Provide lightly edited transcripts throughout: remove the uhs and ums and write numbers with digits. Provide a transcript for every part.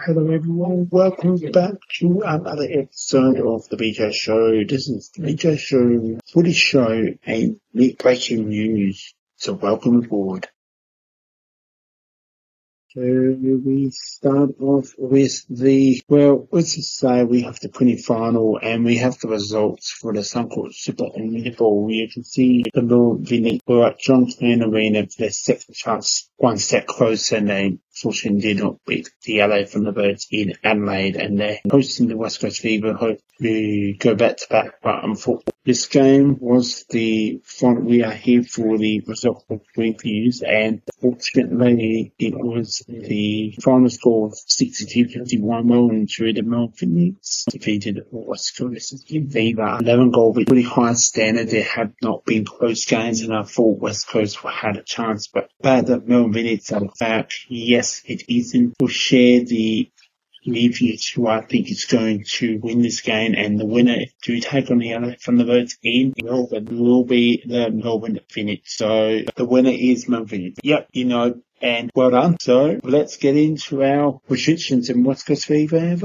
Hello everyone, welcome back to another episode of the BJ Show. This is the BJ Show footy show and breaking news. So welcome aboard. So we start off with let's just say we have the pre-final and we have the results for the Suncorp Super Netball. You can see the little Vinny were at John Cain Arena for their second chance, one set closer, and they unfortunately did not beat the LA Thunderbirds in Adelaide, and they're hosting the West Coast Fever. Hope we go back to back, but unfortunately this game was the final. We are here for the result of reviews, and fortunately it was the final score of 62-51. Melbourne through the Melbourne defeated West Coast Fever. 11 goal with pretty high standard. There have not been close games, and I thought West Coast had a chance, but bad that Melbourne are back. Yes, it isn't. We'll share the reviews who I think is going to win this game, and the winner to take on the LA Thunderbirds in Melbourne will be the Melbourne Phoenix. So the winner is Melbourne. Yep, and well done. So let's get into our predictions. And West Coast Fever,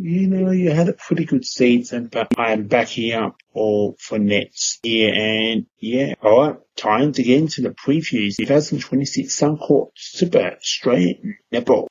you had a pretty good season, but I am backing up all for next year. And alright, time to get into the previews. 2026 Suncorp Super Netball.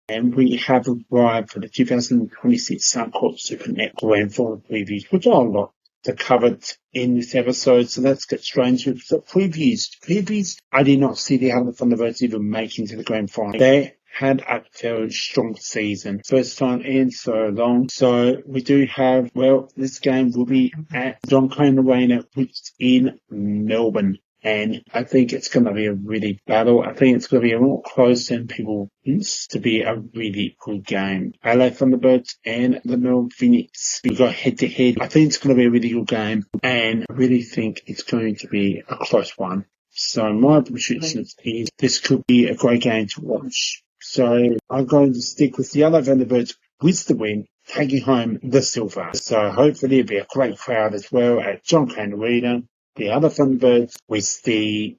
And we have arrived for the 2026 Suncorp Super Netball Grand Final previews, which are a lot to cover in this episode. So let's get straight into the previews. I did not see the other Thunderbirds even make into the Grand Final. They had a very strong season. First time in so long. So we do have, this game will be at John Cain Arena, which is in Melbourne. And I think it's going to be a really battle. I think it's going to be a lot closer than people used to be a really good game. LA Thunderbirds and the Melbourne Phoenix, we got head to head. I think it's going to be a really good game, and I really think it's going to be a close one. So my prediction is this could be a great game to watch. So I'm going to stick with the LA Thunderbirds with the win, taking home the silver. So hopefully it'll be a great crowd as well at John Cain Arena. The other Thunderbirds with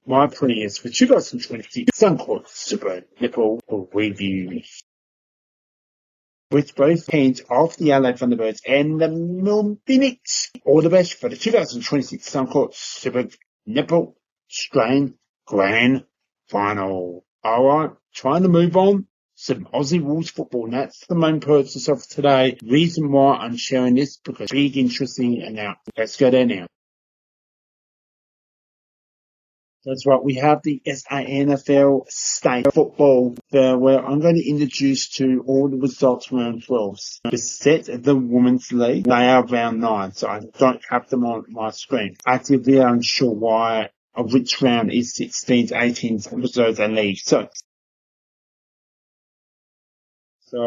my prayers for 2020 Suncorp Super Netball review. With both teams of the LA Thunderbirds and the Melbourne Phoenix, all the best for the 2026 Suncorp Super Netball Australian Grand Final. Alright, trying to move on. Some Aussie rules football, and that's the main purpose of today. Reason why I'm sharing this, because big interesting announcement. Let's go there now. That's right, we have the SANFL State Football, where I'm going to introduce to all the results round 12. The set of the Women's League, they are round 9, so I don't have them on my screen. Actively unsure why of which round is 16s, 18s, reserves and leagues. So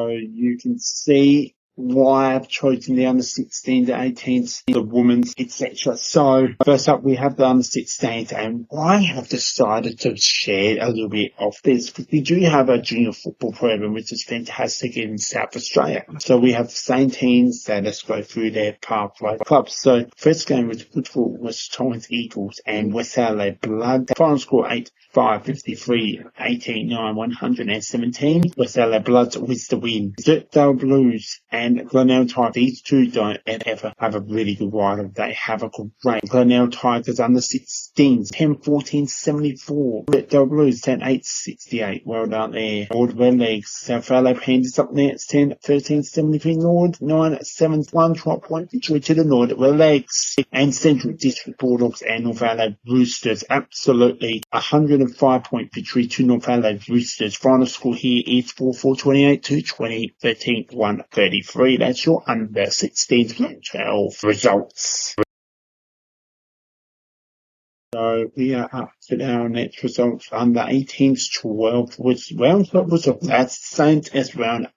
you can see why I've chosen the under 16s, the 18s, the women's, etc. So first up we have the under 16s, and why I have decided to share a little bit of this, because we do have a junior football program which is fantastic in South Australia. So we have the same teams that let's go through their pathway clubs. So first game was football was Torrens Eagles and West Adelaide Blood. The final score 8-5, 53-18-9, 117. West Adelaide Bloods with the win. Dirtdale Blues and Glenelg Tigers, these two don't ever have a really good rider. They have a great Glenelg Tigers under 16s, 10-14-74. Dirtdale Blues 10-8-68. Well done there. North Red Leagues, South Adelaide Panthers up there. It's 10-13-73. North 9-7-1. 12-point victory to the North Red Leagues. And Central District Bulldogs and North Adelaide Roosters. Absolutely 105-point victory to North Adelaide Roosters. Final score here is 4-4-28 to 20-13-1-33. That's your under 16 12 results. So we are up to our next results. Under 18s 12 was round 12 result. That's the same as round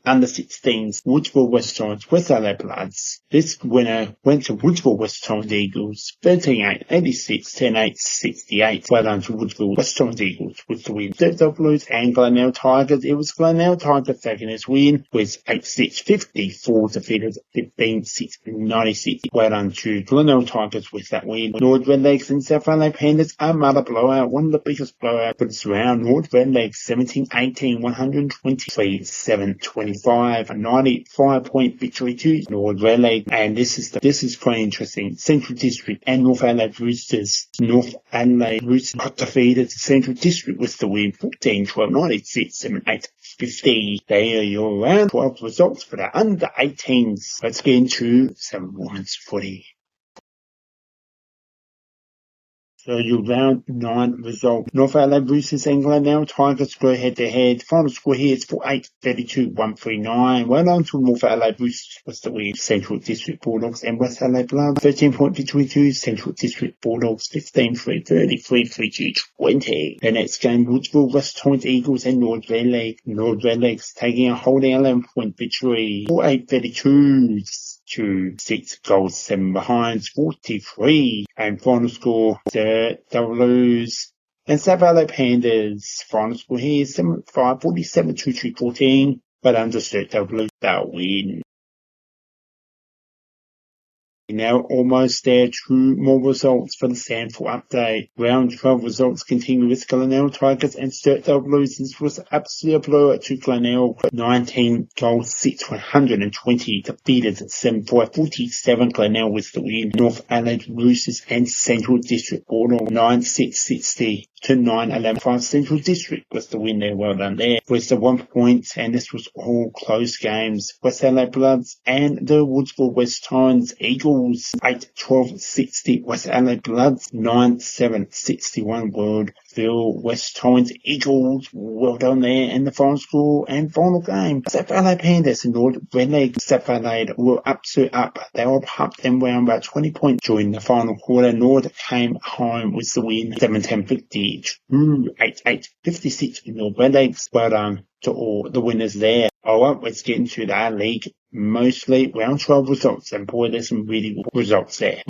under 16s, Woodville West Torrens, West Adelaide Bloods. This winner went to Woodville West Torrens Eagles, 13-8, 86, 10-8, 68. Well done to Woodville West Torrens Eagles with the win. Stepdale Blues and Glenelg Tigers. It was Glenelg Tigers taking his win with 8-6, 54 defeated, 15-6, 96. Well done to Glenelg Tigers with that win. North Redlegs and South Adelaide Pandas, another blowout, one of the biggest blowouts for this round. North Redlegs 17-18, 123-7-25, a 95-point victory to North Redlegs. And this is quite interesting. Central District and North Adelaide Roosters. North Adelaide Roosters got defeated. Central District with the win, 14-12, 96, 7-8, 50. They are your round 12 results for the under 18s. Let's get into some women's footy. So your round 9 result. North Adelaide Roosters and Glenelg Tigers go head to head. Final score here is 48-32-139. Well on to North Adelaide Roosters was the win. Central District Bulldogs and West Adelaide Bloods 13-point victory to Central District Bulldogs 15-3, 33-3-20. The next game, Woodville West Torrens Eagles and North Redlegs. North Redlegs taking a holding 11-point victory 48-32. To 6 goals, 7 behinds, 43. And final score, the Blues and South Adelaide Pandas. Final score here is 7-5, 47-2-14. But understood, the Blues, they'll win. Now almost there, 2 more results for the SANFL update. Round 12 results continue with Glenelg Tigers and Sturtdale Blues. This was absolutely a blowout to Glenelg. 19 goals, 6, 120 defeated 7-5, 47. Glenelg with the win. North Adelaide Roosters and Central District Bulldogs 9-6, 60 to 9-11. 5 Central District was the win there. Well done there. With the 1 point, and this was all close games. West Adelaide Bloods and the Woodville West Torrens Eagles 8-12, 60. West Adelaide Bloods 9-7, 61. Woodville West Torrens Eagles. Well done there. And the final score and final game. South Adelaide Pandas and North Redlegs. South Adelaide were up. They were up and around about 20 points during the final quarter. North came home with the win 7-10, 50. 8-8, 56 in North Redlegs. Well done to all the winners there. Alright, let's get into that league. Mostly round 12 results, and boy, there's some really good results there.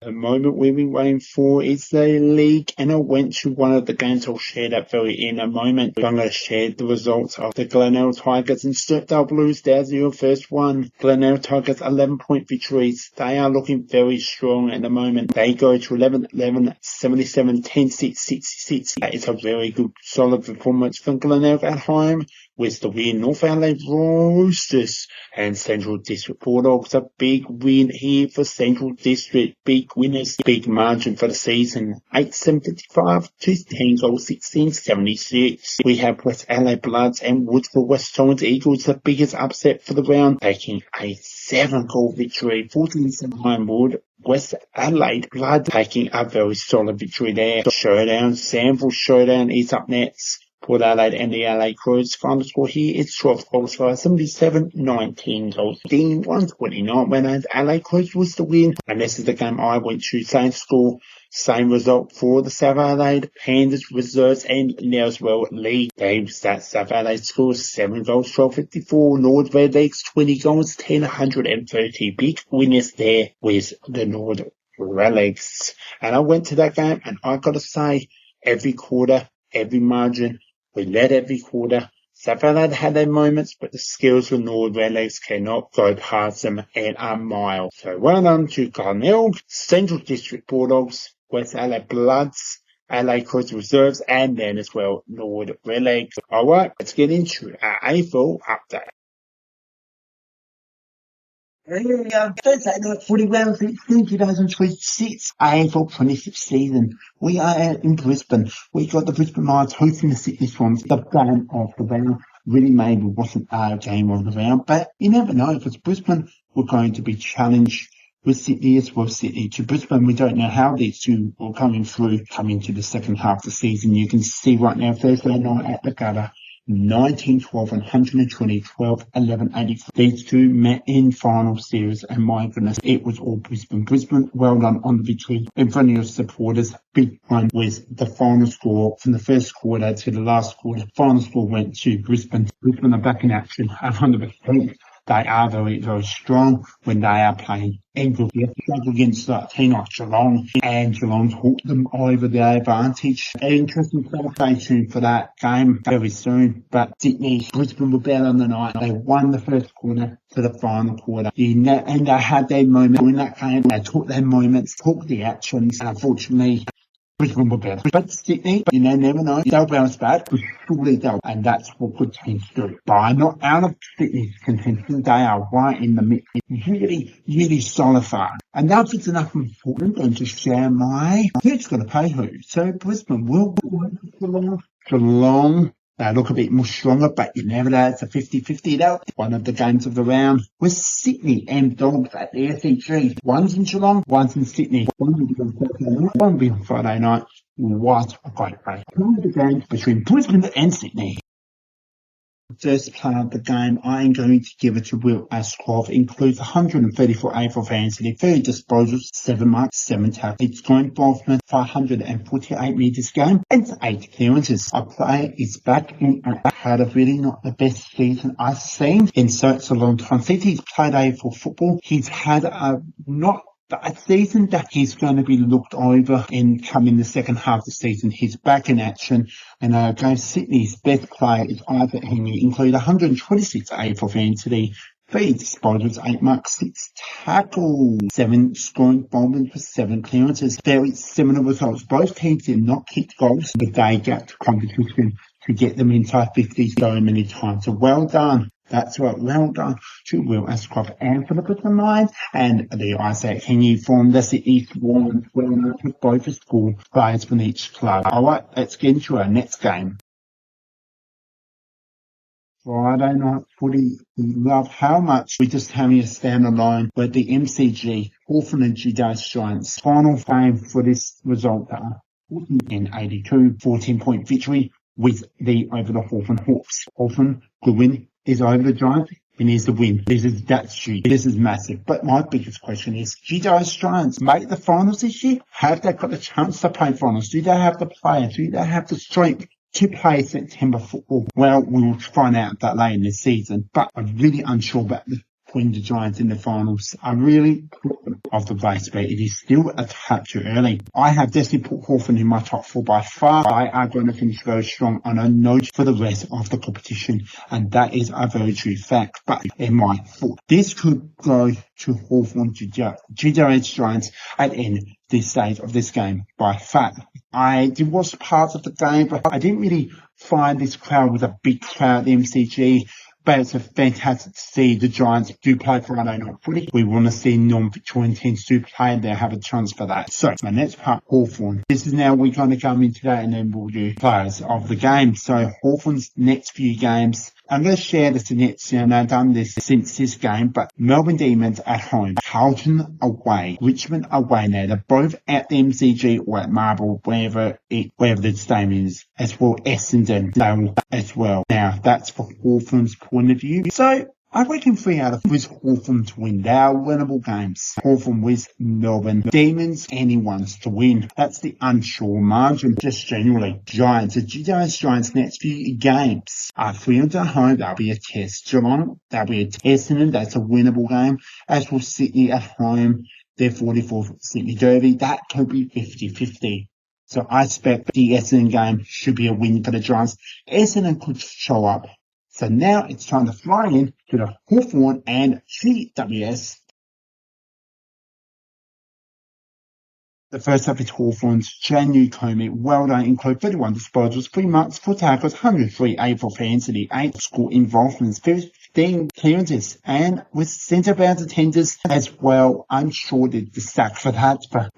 The moment we've been waiting for is the league, and I went to one of the games. I'll share that very in a moment. But I'm going to share the results of the Glenelg Tigers and Sturtdale Blues. There's your first one. Glenelg Tigers 11-point victories. They are looking very strong at the moment. They go to 11-11, 77, 10-6, 66. That is a very good, solid performance from Glenelg at home. With the win, North Adelaide Roosters and Central District Bulldogs. A big win here for Central District. Big winners, big margin for the season. 8-7-55 to 10 goals, 16-76. We have West Adelaide Bloods and Woodville West Torrens Eagles, the biggest upset for the round, taking a 7-goal victory, 14-7 Wood. West Adelaide Blood taking a very solid victory there. Showdown, SANFL Showdown is up next. Port Adelaide and the LA Crows. Final score here is 12 goals for 77, 19 goals, 129. When LA Crows was the win. And this is the game I went to. Same score, same result for the South Adelaide Pandas Reserves and now as well League games. That South Adelaide scores 7 goals, 12-54. North Redlegs 20 goals, 10, 130. Big winners there with the North Redlegs. And I went to that game, and I got to say, every quarter, every margin, we led every quarter. South Adelaide had their moments, but the skills of North Redlegs cannot go past them in a mile. So well done to Glenelg, Central District Bulldogs, West Adelaide Bloods, LA Crows Reserves, and then as well North Redlegs. Alright, let's get into our AFL update. Thursday night footy round 16, 2026 AFL Premiership season. We are out in Brisbane. We got the Brisbane Lions hosting the Sydney Swans. The game of the round really maybe wasn't our game of the round, but you never know, because Brisbane were going to be challenged with Sydney as well. Sydney to Brisbane, we don't know how these two will coming to the second half of the season. You can see right now Thursday night at the Gutter. 19-12 and 120, 12, 11, 84. These two met in final series, and my goodness, it was all Brisbane. Brisbane, well done on the victory in front of your supporters. Big one was the final score from the first quarter to the last quarter. Final score went to Brisbane. Brisbane are back in action at 100%. They are very, very strong when they are playing England. We have to struggle against a team like Geelong, and Geelong took them over the advantage. Interesting qualification for that game very soon. But Sydney, Brisbane were better on the night. They won the first quarter to the final quarter. And they had their moment in that game. They took their moments, took the actions, and unfortunately, Brisbane were better. But Sydney, you never know. They'll bounce back, but surely they'll. And that's what good teams do. But I'm not out of Sydney's contention. They are right in the mix. Really, really solidified. And now if it's enough important, I'm going to share who's going to pay who. So Brisbane will Geelong. They look a bit more stronger, but you never know. It's a 50-50 though. One of the games of the round was Sydney and Dogs at the SAG. One's in Geelong, one's in Sydney. One will be on Saturday night, one will be on Friday night. What a great race. One of the games between Brisbane and Sydney. First player of the game, I am going to give it to Will Ashcroft. Includes 134 AFL fantasy, 30 disposals, 7 marks, 7 tackles. It's going involvement, 548 metres game, and 8 clearances. A player is back in and had a really not the best season I've seen in such a long time. Since he's played AFL football, he's had a not a season that he's going to be looked over in coming the second half of the season. He's back in action, and against Sydney's best player is Isaac Henry, including 126 AFL fantasy, 3 disposals, 8 marks, 6 tackles, 7 scoring involvements with 7 clearances. Very similar results. Both teams did not kick goals, but they got to competition to get them inside 50s so many times. So well done. That's right, well done to Will Ashcroft and for the Brisbane Lions and the Isaac Henry from the Sydney Swans. Well done to both the school players from each club. Alright, let's get into our next game. Friday night footy. We love how much we just having a standalone with the MCG, Hawthorn and GWS Giants. Final game for this result are 82, 14-point victory with over the Hawthorn Hawks. Hawthorn, good win, is over the Giants. It needs to win. That's huge. This is massive. But my biggest question is, GWS Giants make the finals this year? Have they got the chance to play finals? Do they have the players? Do they have the strength to play September football? Well, we will find out that later in the season. But I'm really unsure about putting the Giants in the finals. I'm really of the race, but it is still a touch too early. I have definitely put Hawthorn in my top 4 by far. I are going to finish very strong on a note for the rest of the competition, and that is a very true fact. But in my thought, this could go to Hawthorn to GWS Giants at the end this stage of this game. By fact, I did watch parts of the game, but I didn't really find this crowd was a big crowd at the MCG. But it's a fantastic to see the Giants do play Friday night footy. We want to see non-Victorian teams do play, and they have a chance for that. So, my next part, Hawthorn. This is now we're going to come into that, and then we'll do players of the game. So, Hawthorn's next few games, I'm going to share this next, I've done this since this game, but Melbourne Demons at home, Carlton away, Richmond away now. They're both at the MCG or at Marble, wherever the stadium is, as well Essendon as well. Now, that's for Hawthorn's point of view. So, I reckon 3 out of 4 is Hawthorn to win. They are winnable games. Hawthorn with Melbourne Demons, anyone's to win. That's the unsure margin. Just generally, Giants. The GWS Giants' next few games are 3 at home. That'll be a test. Geelong, that'll be a test. Essendon, that's a winnable game. As for Sydney at home, their 44th Sydney Derby, that could be 50-50. So I expect the Essendon game should be a win for the Giants. Essendon could show up. So now it's time to fly in to the Hawthorn and GWS. The first up is Hawthorn's Janu Comey. Well done, include 31 disposals, 3 marks, 4 tackles, 103 AFL fantasy, 8 school involvements, 15 clearances, and with centre bounce attenders as well. I'm sure that the sack for that, but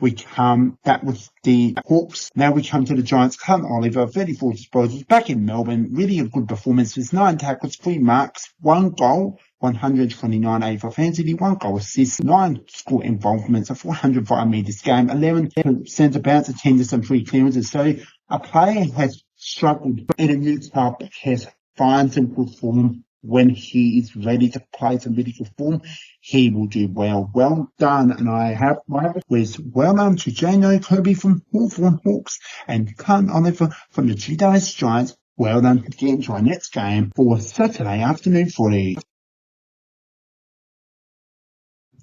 that was the Hawks. Now we come to the Giants. Carlton Oliver, 34 disposals, back in Melbourne. Really a good performance with 9 tackles, 3 marks, 1 goal. 129 AFL fantasy, 1 goal assist, 9 school involvements, a 405 metres game, 11 centre bounce attendance and 3 clearances. So a player has struggled in a new club, has finds some good form, when he is ready to play some really good form, he will do well. Well done. And I have my was well done to Jano Kirby from Hawthorn Hawks and Carlton Oliver from the GWS Giants. Well done for getting to our next game for Saturday afternoon footy.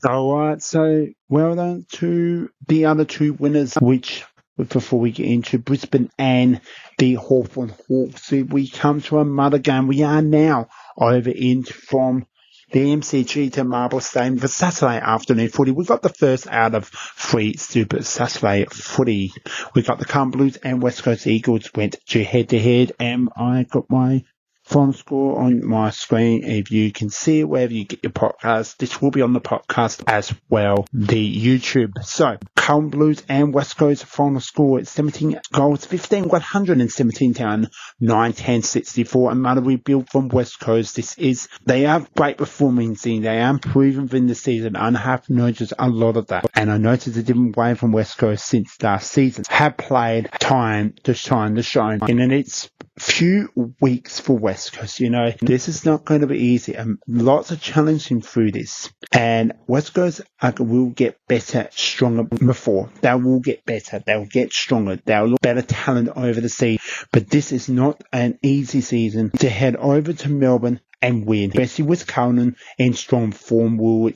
Alright, so well done to the other two winners, which before we get into Brisbane and the Hawthorn Hawks, we come to another game. We are now over in from the MCG to Marble Stadium for Saturday afternoon footy. We got the first out of 3 Super Saturday footy. We got the Carlton Blues and West Coast Eagles went to head, and I got my final score on my screen. If you can see it wherever you get your podcast, this will be on the podcast as well, the YouTube. So, Carlton Blues and West Coast final score at 17 goals, 15, 117 down, 9-10, 64. Another rebuild from West Coast. They have great performance in, they are improving in the season, and I have noticed a lot of that. And I noticed a different way from West Coast since last season. Have played time to shine the shine. And then it's few weeks for West Coast. This is not going to be easy, and lots of challenging through this. And West Coast will get better, stronger before. They will get better. They'll get stronger. They'll look better talent over the season. But this is not an easy season to head over to Melbourne and win, especially with Carlton in strong form. We'll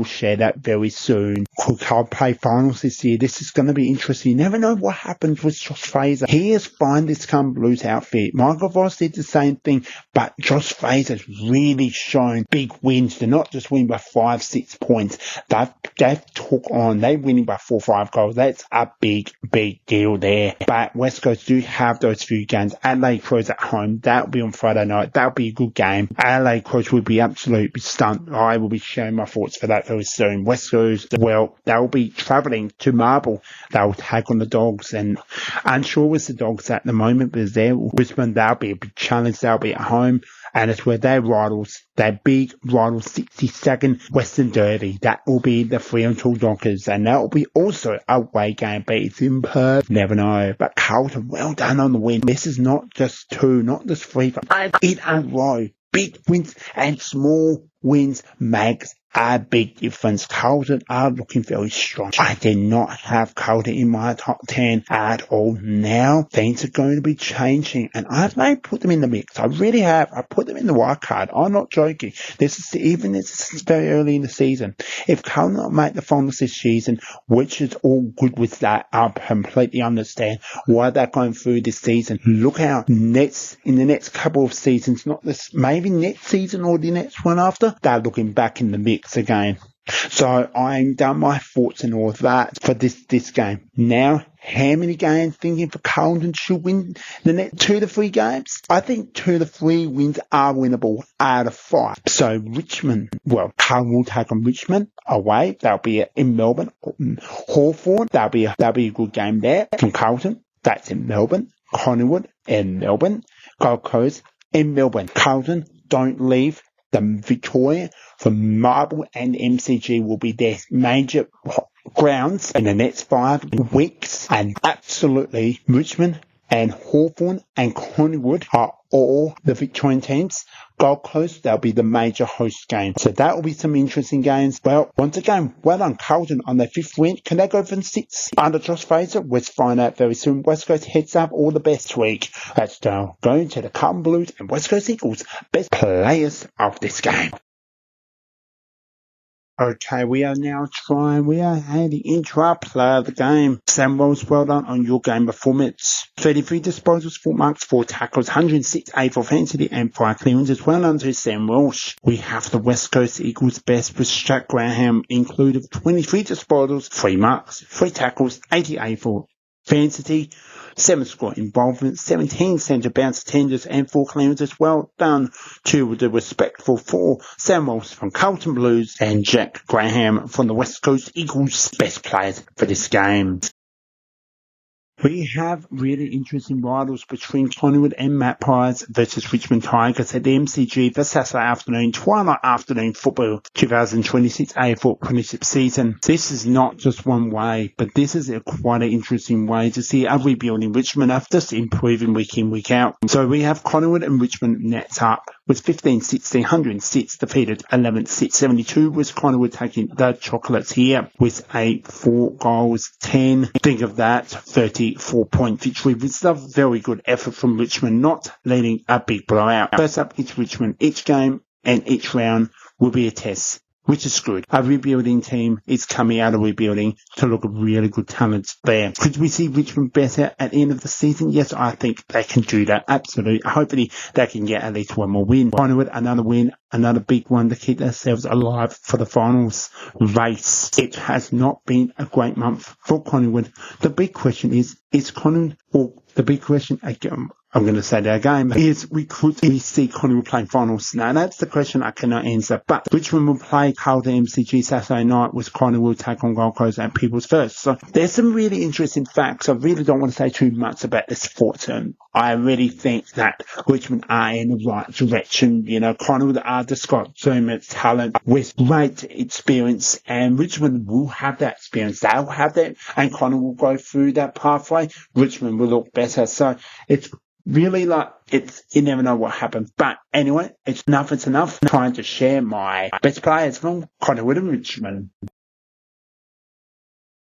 share that very soon. Could Carlton play finals this year? This is going to be interesting. You never know what happens with Josh Fraser. He has found this Carlton Blues outfit. Michael Voss did the same thing, but Josh Fraser's really shown big wins. They're not just winning by 5-6 points. They've took on. They're winning by 4-5 goals. That's a big deal there. But West Coast do have those few games. Adelaide Crows at home. That'll be on Friday night. That'll be a good game. Adelaide Crows will be absolutely stunned. I will be sharing my thoughts for that very soon. West Coast, well, they'll be travelling to Marble. They'll take on the Dogs, and unsure with the Dogs at the moment, but there, Brisbane, that'll be a big challenge. They'll be at home, and it's where their big rivals, 62nd Western Derby. That will be the Fremantle Dockers, and that will be also a away game, but it's in Perth. Never know. But Carlton, well done on the win. This is not just 2, not just 3, but in a row. Big wins and small wins makes a big difference. Carlton are looking very strong. I did not have Carlton in my top 10 at all. Now things are going to be changing, and I may put them in the mix. I really have. I put them in the wild card. I'm not joking. This is very early in the season. If Carlton don't make the finals this season, which is all good with that, I completely understand why they're going through this season. Look out in the next couple of seasons, not this, maybe next season or the next one after, they're looking back in the mix again. So I'm done my thoughts and all of that for this game. Now, how many games thinking for Carlton should win the next 2 to 3 games? I think 2 to 3 wins are winnable out of 5. So Richmond, well, Carlton will take on Richmond away. That'll be in Melbourne. Hawthorn, that'll be a good game there from Carlton. That's in Melbourne. Collingwood in Melbourne. Gold Coast in Melbourne. Carlton don't leave the Victoria from Marble, and MCG will be their major grounds in the next 5 weeks. And absolutely, Richmond and Hawthorn and Collingwood are all the Victorian teams. Gold Coast, they'll be the major host game. So that will be some interesting games. Well, once again, well done Carlton on their 5th win. Can they go for 6 under Josh Fraser? Let's find out very soon. West Coast heads up, all the best week. Let's now go into the Carlton Blues and West Coast Eagles best players of this game. Okay, we are heading into our play of the game. Sam Wells, well done on your game performance. 33 disposals, 4 marks, 4 tackles, 106 8 offensively, and 5 clearances. Well done to Sam Welsh. We have the West Coast Eagles best with Jack Graham, included 23 disposals, 3 marks, 3 tackles, 88 for offensively, 7 score involvement, 17 centre bounce tenders, and 4 clearances. Well done to the respectful 4 Sam Wells from Carlton Blues and Jack Graham from the West Coast Eagles, best players for this game. We have really interesting rivals between Collingwood and Magpies versus Richmond Tigers at the MCG this Saturday afternoon, twilight afternoon football 2026 AFL Premiership season. This is not just one way, but this is quite an interesting way to see a rebuilding Richmond after just improving week in, week out. So we have Collingwood and Richmond nets up with 15-16, 106 defeated, 11-6, 72 with Collingwood taking the chocolates here with a 4 goals, 10. Think of that, 34-point victory with a very good effort from Richmond, not leading a big blowout. First up, it's Richmond. Each game and each round will be a test, which is good. A rebuilding team is coming out of rebuilding to look at really good talents there. Could we see Richmond better at the end of the season? Yes, I think they can do that. Absolutely. Hopefully they can get at least one more win. Collingwood, another win, another big one to keep themselves alive for the finals race. It has not been a great month for Collingwood. The big question is Collingwood, or the big question again, I'm going to say that again, is we see Collingwood playing finals? Now, that's the question I cannot answer. But Richmond will play Carlton MCG Saturday night with Collingwood take on Gold Coast and People's First. So there's some really interesting facts. I really don't want to say too much about this fortune. I really think that Richmond are in the right direction. You know, Collingwood are just got so much talent with great experience, and Richmond will have that experience. They'll have that, and Collingwood will go through that pathway. Richmond will look better. So it's really you never know what happens. But anyway, it's enough. I'm trying to share my best players from Collingwood and Richmond.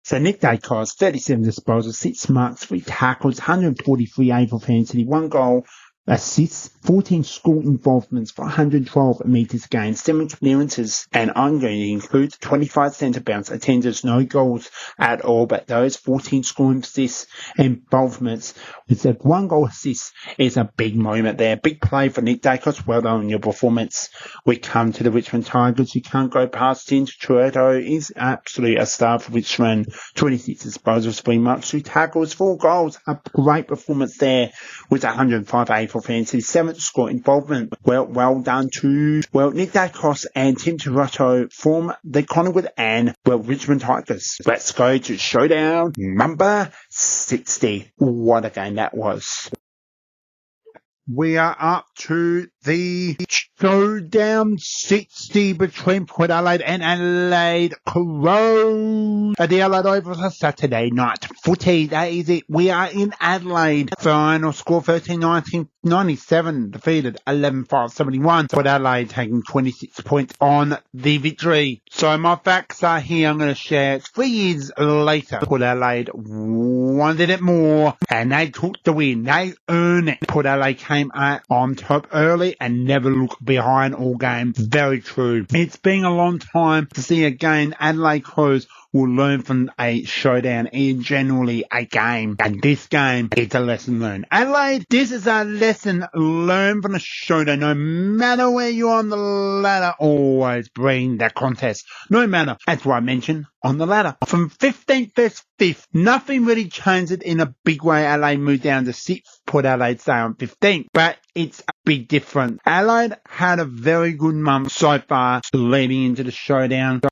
So Nick Dacos, 37 disposals, 6 marks, 3 tackles, 143 AFL fantasy, 1 goal, assists, 14 score involvements for 112 metres gained, 7 clearances, and I'm going to include 25 centre bounce attenders, no goals at all, but those 14 scoring assists involvements with that 1 goal assist is a big moment there. Big play for Nick Dacos. Well done on your performance. We come to the Richmond Tigers. You can't go past him. Trudeau is absolutely a star for Richmond. 26 disposals, 3 marks, 2 tackles, 4 goals. A great performance there with 105 AFL fantasy, 7th score involvement. Well done to Nick Dacos and Tim Toronto from the Collingwood and Richmond Tigers. Let's go to Showdown number 60. What a game that was. We are up to the Showdown 60 between Port Adelaide and Adelaide Crows at the Adelaide Oval for Saturday night footy. That is it. We are in Adelaide. Final score 13-19, 97 defeated, 11-5, 71. Port Adelaide taking 26 points on the victory. So my facts are here. I'm going to share 3 years later. Port Adelaide wanted it more and they took the win. They earned it. Port Adelaide came out on top early and never looked behind all game. Very true. It's been a long time to see again. Adelaide Crows will learn from a showdown in generally a game, and this game is a lesson learned. Adelaide, this is a lesson learned from a showdown. No matter where you're on the ladder, always bring that contest. No matter, that's what I mentioned on the ladder. From 15th to 5th, nothing really changed it in a big way. Adelaide moved down to 6th, Port Adelaide stay on 15th, but it's a big difference. Adelaide had a very good month so far leading into the showdown.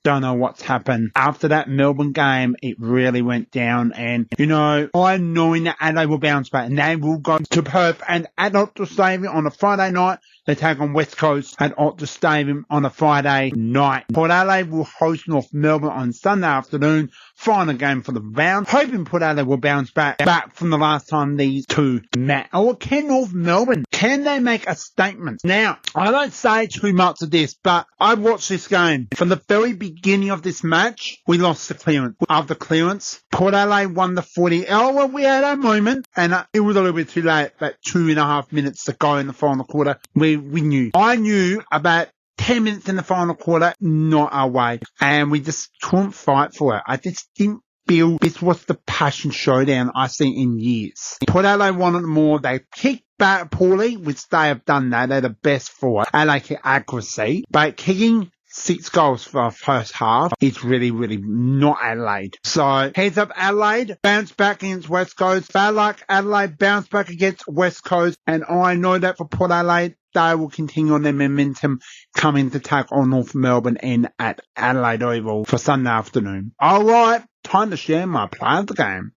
Don't know what's happened. After that Melbourne game, it really went down. And, you know, I'm knowing that Adelaide will bounce back and they will go to Perth and at Optus Stadium on a Friday night. They take on West Coast at Optus Stadium on a Friday night. Port Adelaide will host North Melbourne on Sunday afternoon. Final game for the round. Hoping Port Adelaide will bounce back from the last time these two met. Or can North Melbourne, can they make a statement? Now, I don't say too much of this, but I watched this game. From the very beginning of this match, we lost the clearance. After clearance, Port Adelaide won the 40. Oh, well, we had our moment, and it was a little bit too late, about 2.5 minutes to go in the final quarter. We knew. I knew about 10 minutes in the final quarter, not our way. And we just couldn't fight for it. I just didn't feel this was the passion showdown I've seen in years. Port Adelaide wanted more. They kicked back poorly, which they have done that. They're the best for it. And they kick accuracy. But kicking 6 goals for our first half is really, really not Adelaide. So, heads up Adelaide, bounce back against West Coast. Bad luck Adelaide, bounce back against West Coast. And I know that for Port Adelaide, they will continue on their momentum coming to take on North Melbourne in at Adelaide Oval for Sunday afternoon. Alright, time to share my play of the game.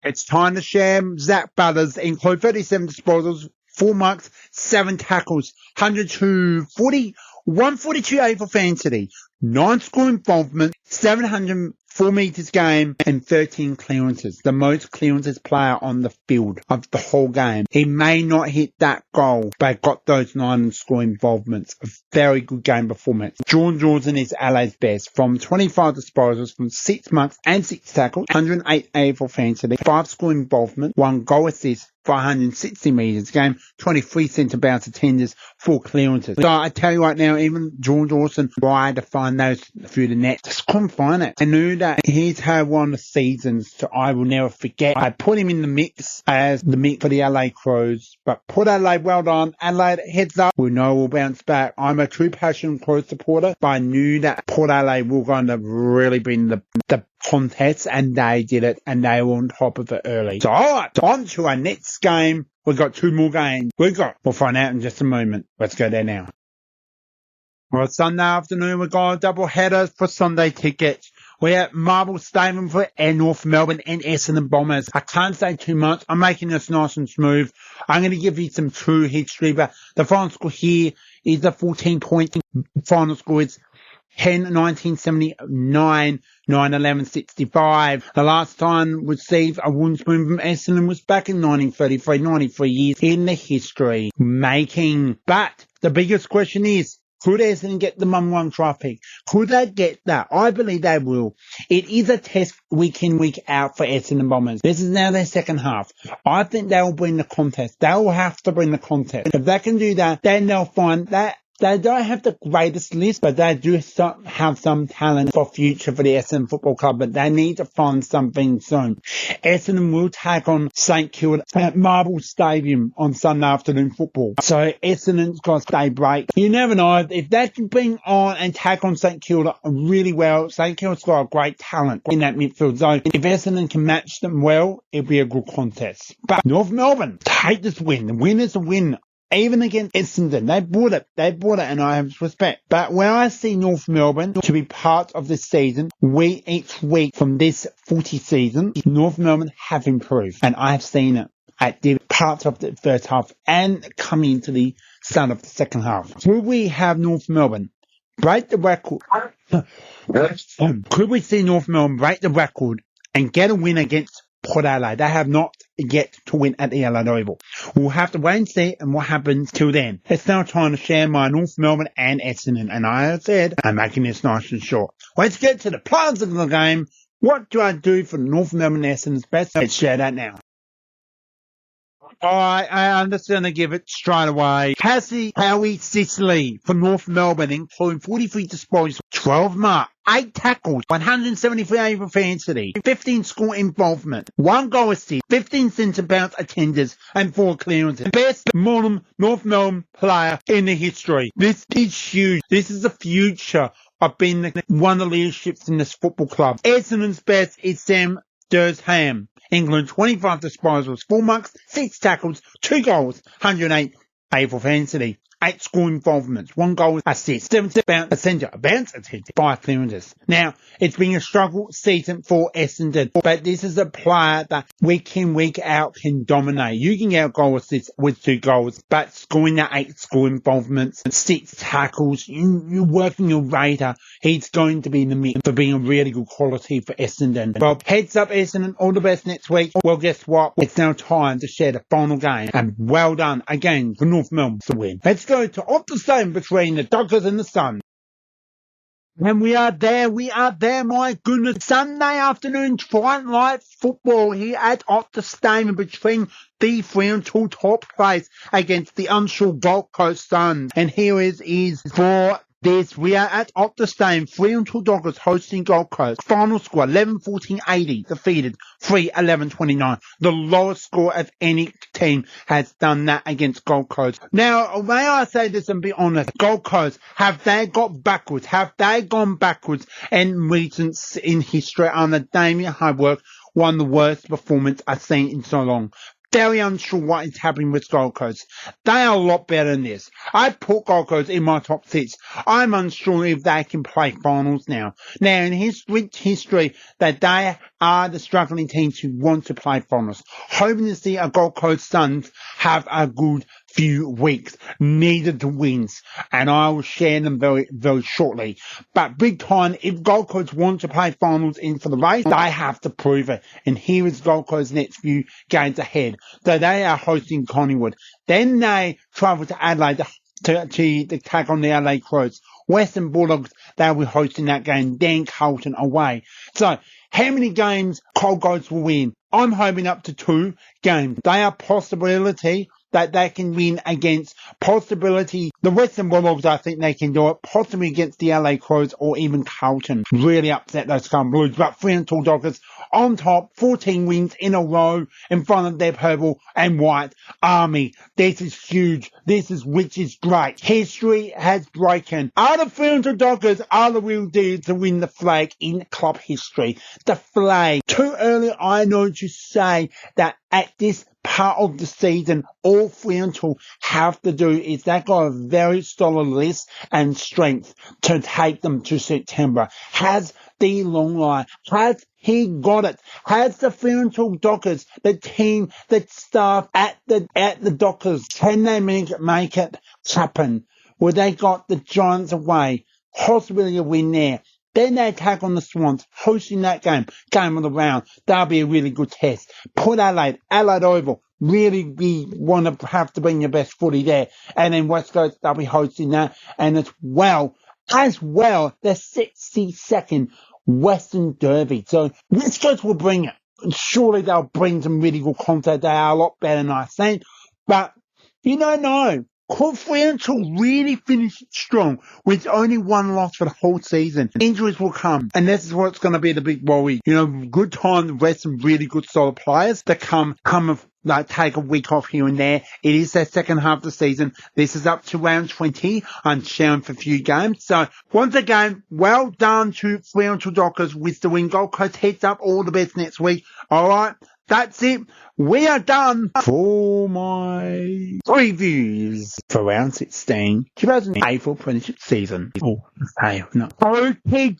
It's time to share. Zach Butters include 37 disposals, 4 marks, 7 tackles, 142 AFL fantasy, 9 score involvement, 704 metres game, and 13 clearances. The most clearances player on the field of the whole game. He may not hit that goal, but got those 9 score involvements. A very good game performance. Jordan is LA's best from 25 disposals, from 6 marks and 6 tackles, 108 AFL fantasy, 5 score involvement, 1 goal assist, 460 metres game, 23 centre bounce attenders, 4 clearances. So I tell you right now, even George Dawson tried to find those through the net, just couldn't find it. I knew that he's had one of the seasons that I will never forget. I put him in the mix as the mix for the LA Crows, but Port Adelaide, well done. Adelaide, heads up. We know we'll bounce back. I'm a true passion Crows supporter, but I knew that Port Adelaide were going to really be in the contest, and they did it, and they were on top of it early. So, alright, on to our next game. We've got 2 more games. We'll find out in just a moment. Let's go there now. Well, Sunday afternoon, we've got a double header for Sunday tickets. We're at Marble Stadium for North Melbourne and Essendon Bombers. I can't say too much. I'm making this nice and smooth. I'm going to give you some true history, but the final score here is a 14-point final score. It's 1979, 9/11/65. The last time received a wooden spoon from Essendon was back in 1933, 93 years in the history making. But the biggest question is, could Essendon get the number 1 draft pick? Could they get that? I believe they will. It is a test week in, week out for Essendon Bombers. This is now their second half. I think they will bring the contest. They will have to bring the contest. If they can do that, then they'll find that they don't have the greatest list, but they do have some talent for future for the Essendon Football Club, but they need to find something soon. Essendon will take on St Kilda at Marble Stadium on Sunday afternoon football. So Essendon's got to stay brave. You never know. If they can bring on and take on St Kilda really well, St Kilda's got a great talent in that midfield zone. If Essendon can match them well, it'll be a good contest. But North Melbourne, take this win. The win is a win. Even against Essendon, they bought it, and I have respect. But when I see North Melbourne to be part of this season, each week from this footy season, North Melbourne have improved, and I have seen it at the parts of the first half and coming into the start of the second half. Could we have North Melbourne break the record? Could we see North Melbourne break the record and get a win against Port Adelaide? They have not yet to win at the Adelaide Oval. We'll have to wait and see and what happens till then. It's now time to share my North Melbourne and Essendon, and I said I'm making this nice and short. Let's get to the players of the game. What do I do for North Melbourne and Essendon's best? Let's share that now. Alright, I'm just going to give it straight away. Howie Sicily for North Melbourne, including 43 disposals, 12 marks, 8 tackles, 173 AFL fantasy, 15 score involvement, 1 goal assist, 15 centre bounce attenders, and 4 clearances. Best modern North Melbourne player in the history. This is huge. This is the future of being one of the leaderships in this football club. Essendon's best is Sam Dursham. England, 25 disposals, 4 marks, 6 tackles, 2 goals, 108 AFL fantasy, 8 score involvements, 1 goal assist, 7 bounce attended, 5 clearances. Now, it's been a struggle season for Essendon, but this is a player that week in, week out can dominate. You can get a goal assist with 2 goals, but scoring that 8 score involvements and 6 tackles, you're working your radar. He's going to be in the mix for being a really good quality for Essendon. Well, heads up Essendon, all the best next week. Well, guess what? It's now time to share the final game, and well done again for North Melbourne to win. Let's go to off the stadium between the Dockers and the Sun. And we are there, my goodness. Sunday afternoon twilight football here at Optus Stadium between the Fremantle top place against the unsure Gold Coast Suns. And here is for this. We are at Optus Stadium, Fremantle Dockers hosting Gold Coast. Final score 11-14-80, defeated 3-11-29. The lowest score of any team has done that against Gold Coast. Now, may I say this and be honest, Gold Coast, have they gone backwards in recent in history under Damien Hardwork? One of the worst performances I've seen in so long. Very unsure what is happening with Gold Coast. They are a lot better than this. I put Gold Coast in my top 6. I'm unsure if they can play finals now. Now, in history that they are the struggling teams who want to play finals. Hoping to see our Gold Coast Suns have a good few weeks. Needed the wins, and I will share them very, very shortly. But big time, if Gold Coast want to play finals in for the race, they have to prove it. And here is Gold Coast's next few games ahead. So they are hosting Collingwood. Then they travel to Adelaide to take on the LA Crows. Western Bulldogs, they'll be hosting that game. Then Carlton away. So how many games Gold Coast will win? I'm hoping up to 2 games. They are possibility that they can win against the Western Bulldogs. I think they can do it, possibly against the LA Crows or even Carlton. Really upset those Scum Blues. But Fremantle Dockers on top, 14 wins in a row in front of their purple and white army. This is huge. Which is great. History has broken. Are the Fremantle Dockers the real deal to win the flag in club history? The flag. Too early, I know, to say that at this part of the season, all Fremantle have to do is they've got a very solid list and strength to take them to September. Has the long line, has he got it? Has the Fremantle Dockers, the team, the staff at the Dockers, can they make it happen? Well, they got the Giants away, possibility of win there. Then they take on the Swans, hosting that game of the round. That'll be a really good test. Put Adelaide Oval, really want to have to bring your best footy there. And then West Coast, they'll be hosting that. And as well, the 62nd Western Derby. So West Coast will bring it. Surely they'll bring some really good content. They are a lot better than I think. But you don't know. Could Fremantle really finish strong with only 1 loss for the whole season? Injuries will come, and this is what's going to be the big worry. Good time to rest some really good solid players that take a week off here and there. It is their second half of the season. This is up to round 20. I'm sharing for a few games. So once again, well done to Fremantle Dockers with the win. Gold Coast heads up all the best next week. All right. That's it. We are done for my previews for round 16, 2008 AFL Apprenticeship season. Okie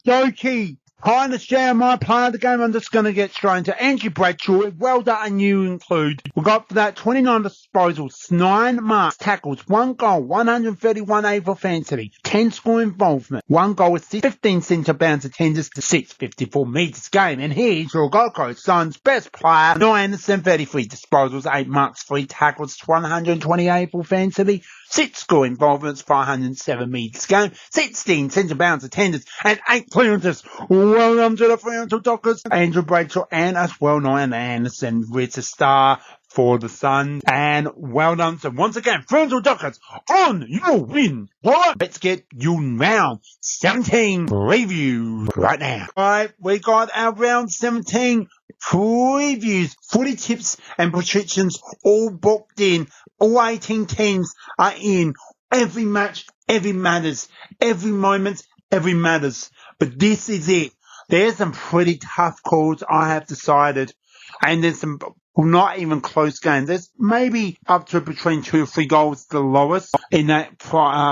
dokie. Time to share my player of the game. I'm just going to get straight into Andrew Bradshaw. Well done, and you include. We got for that 29 disposals, 9 marks, tackles, 1 goal, 131 AFL fantasy, 10 score involvement, 1 goal assist, 15 centre bounce attendance to 654 metres game. And here's your Gold Coast Suns best player, 933 disposals, 8 marks, 3 tackles, 120 AFL fantasy, 6 score involvements, 507 metres game, 16 centre bounce attendance, and 8 clearances. Well done to the Fremantle Dockers, Andrew Bradshaw, and as well Ryan Anderson with a star for the Suns. And well done. So once again, Fremantle Dockers on your win. Alright, let's get you round 17 review right now. Alright, we got our round 17 previews, footy tips and predictions all booked in. All 18 teams are in. Every match, every matters. Every moment, every matters. But this is it. There's some pretty tough calls I have decided. And there's some not even close games. There's maybe up to between 2 or 3 goals, the lowest in that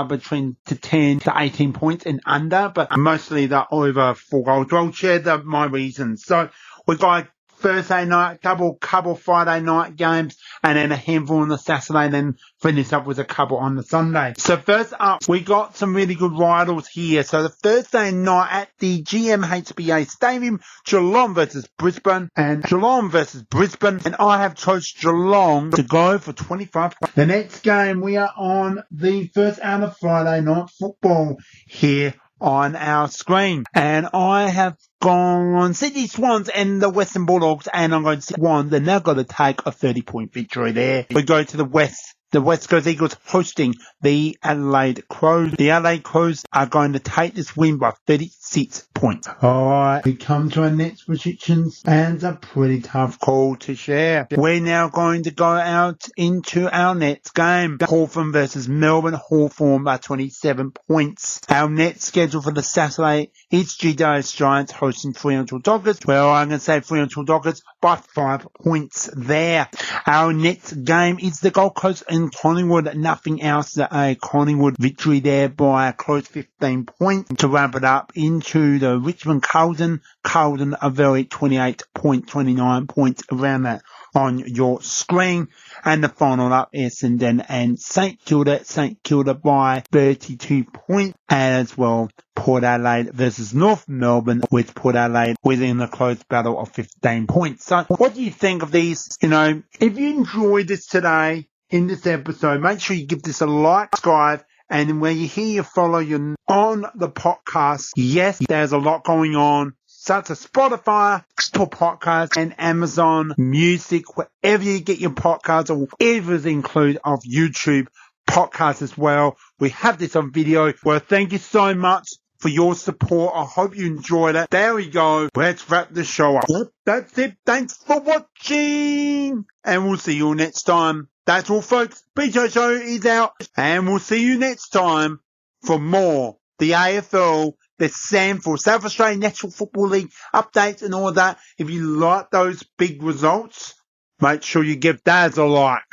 between 10 to 18 points and under. But mostly they're over 4 goals. I'll share my reasons. So we got Thursday night, couple Friday night games, and then a handful on the Saturday, and then finish up with a couple on the Sunday. So first up, we got some really good rivals here. So the Thursday night at the GMHBA Stadium, Geelong versus Brisbane, and I have chose Geelong to go for 25 points. The next game, we are on the first hour of Friday night football here on our screen, and I have gone Sydney Swans and the Western Bulldogs, and I'm going to Swans. They're now going to take a 30-point victory there. We go to the West. The West Coast Eagles hosting the Adelaide Crows. The Adelaide Crows are going to take this win by 36 points. Alright, we come to our next predictions, and it's a pretty tough call to share. We're now going to go out into our next game. Hawthorn versus Melbourne. Hawthorn by 27 points. Our next schedule for the Saturday is Giants hosting Fremantle Dockers. Well, I'm going to say Fremantle Dockers by 5 points there. Our next game is the Gold Coast and Collingwood. Nothing else. A Collingwood victory there by a close 15 points to wrap it up into the Richmond Carlton. Carlton a very 29 points around that on your screen. And the final up, Essendon and St Kilda. St Kilda by 32 points. As well, Port Adelaide versus North Melbourne, with Port Adelaide within a close battle of 15 points. So what do you think of these? If you enjoyed this today in this episode, make sure you give this a like, subscribe, and when you hear you follow you on the podcast. Yes, there's a lot going on, such as Spotify, Apple Podcasts, and Amazon Music, wherever you get your podcasts, or whatever include of YouTube podcasts as well. We have this on video. Well, thank you so much for your support. I hope you enjoyed it. There we go. Let's wrap the show up. Yep, that's it. Thanks for watching, and we'll see you next time. That's all, folks. BJ Show is out, and we'll see you next time for more the AFL, the SANFL, South Australian National Football League updates and all that. If you like those big results, make sure you give Daz a like.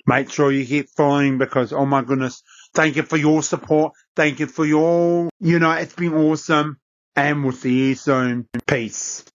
Make sure you hit following, because, oh my goodness, thank you for your support. Thank you for your, it's been awesome. And we'll see you soon. Peace.